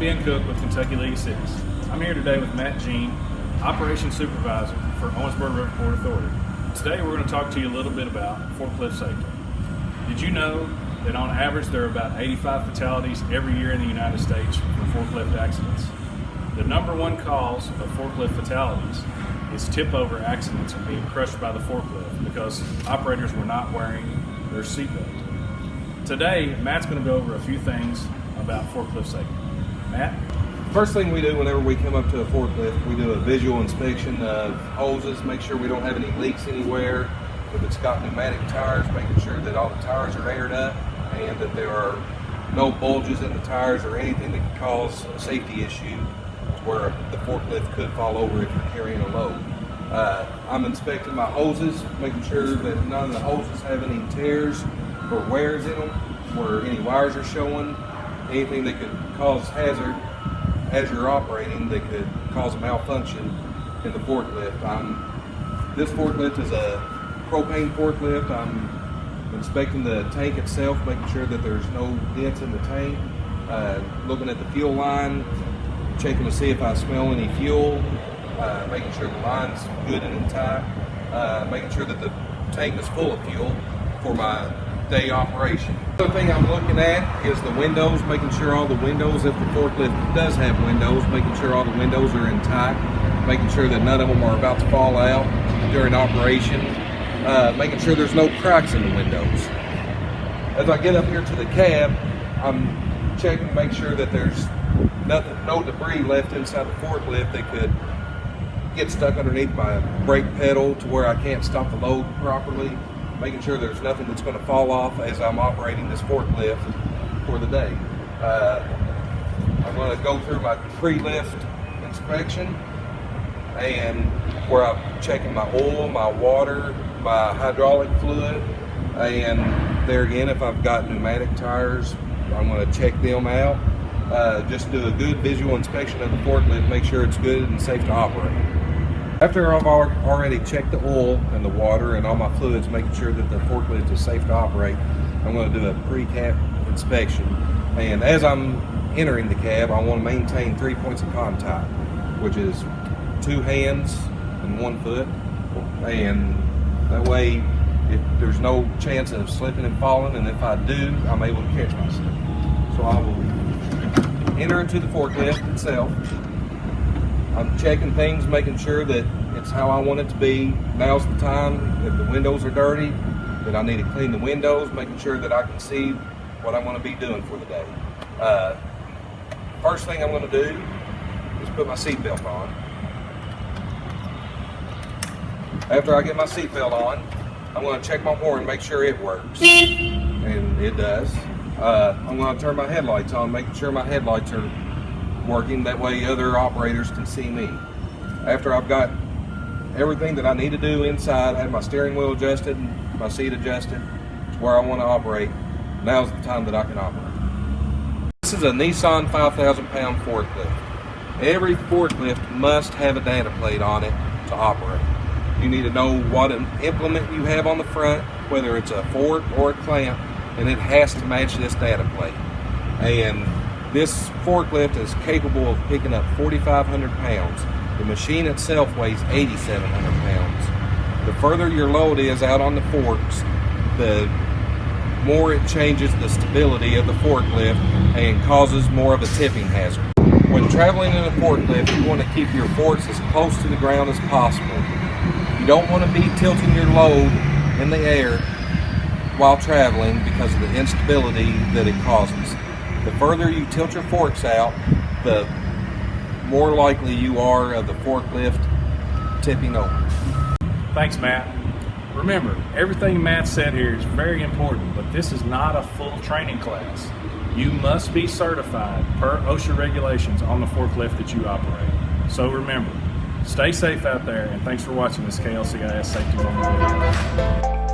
Ben Cook with Kentucky League of Cities. I'm here today with Matt Jean, Operations Supervisor for Owensboro Riverport Authority. Today we're going to talk to you a little bit about forklift safety. Did you know that on average there are about 85 fatalities every year in the United States from forklift accidents? The number one cause of forklift fatalities is tip-over accidents and being crushed by the forklift because operators were not wearing their seatbelt. Today, Matt's going to go over a few things about forklift safety. Matt? First thing we do whenever we come up to a forklift, we do a visual inspection of hoses, make sure we don't have any leaks anywhere. If it's got pneumatic tires, making sure that all the tires are aired up and that there are no bulges in the tires or anything that could cause a safety issue where the forklift could fall over if you're carrying a load. I'm inspecting my hoses, making sure that none of the hoses have any tears or wears in them, where any wires are showing, anything that could cause hazard as you're operating that could cause a malfunction in the forklift. This forklift is a propane forklift. I'm inspecting the tank itself, making sure that there's no dents in the tank, looking at the fuel line, checking to see if I smell any fuel, making sure the line's good and intact, making sure that the tank is full of fuel for my day operation. The other thing I'm looking at is the windows, making sure all the windows, if the forklift does have windows, making sure all the windows are intact, making sure that none of them are about to fall out during operation, making sure there's no cracks in the windows. As I get up here to the cab, I'm checking to make sure that there's no debris left inside the forklift that could get stuck underneath my brake pedal to where I can't stop the load properly, making sure there's nothing that's going to fall off as I'm operating this forklift for the day. I'm going to go through my pre-lift inspection and where I'm checking my oil, my water, my hydraulic fluid, and there again, if I've got pneumatic tires, I'm going to check them out. Just do a good visual inspection of the forklift, make sure it's good and safe to operate. After I've already checked the oil and the water and all my fluids, making sure that the forklift is safe to operate, I'm going to do a pre-cab inspection. And as I'm entering the cab, I want to maintain 3 points of contact, which is 2 hands and 1 foot. And that way, if there's no chance of slipping and falling, and if I do, I'm able to catch myself. So I will enter into the forklift itself. I'm checking things, making sure that it's how I want it to be. Now's the time. If the windows are dirty, then I need to clean the windows, making sure that I can see what I'm going to be doing for the day. First thing I'm going to do is put my seatbelt on. After I get my seatbelt on, I'm going to check my horn, make sure it works. And it does. I'm going to turn my headlights on, making sure my headlights are working, that way other operators can see me. After I've got everything that I need to do inside, have my steering wheel adjusted, my seat adjusted to where I want to operate, now's the time that I can operate. This is a Nissan 5,000 pound forklift. Every forklift must have a data plate on it to operate. You need to know what implement you have on the front, whether it's a fork or a clamp, and it has to match this data plate. And this forklift is capable of picking up 4,500 pounds. The machine itself weighs 8,700 pounds. The further your load is out on the forks, the more it changes the stability of the forklift and causes more of a tipping hazard. When traveling in a forklift, you want to keep your forks as close to the ground as possible. You don't want to be tilting your load in the air while traveling because of the instability that it causes. The further you tilt your forks out, the more likely you are of the forklift tipping over. Thanks, Matt. Remember, everything Matt said here is very important, but this is not a full training class. You must be certified per OSHA regulations on the forklift that you operate. So remember, stay safe out there, and thanks for watching this KLCIS Safety Moment video.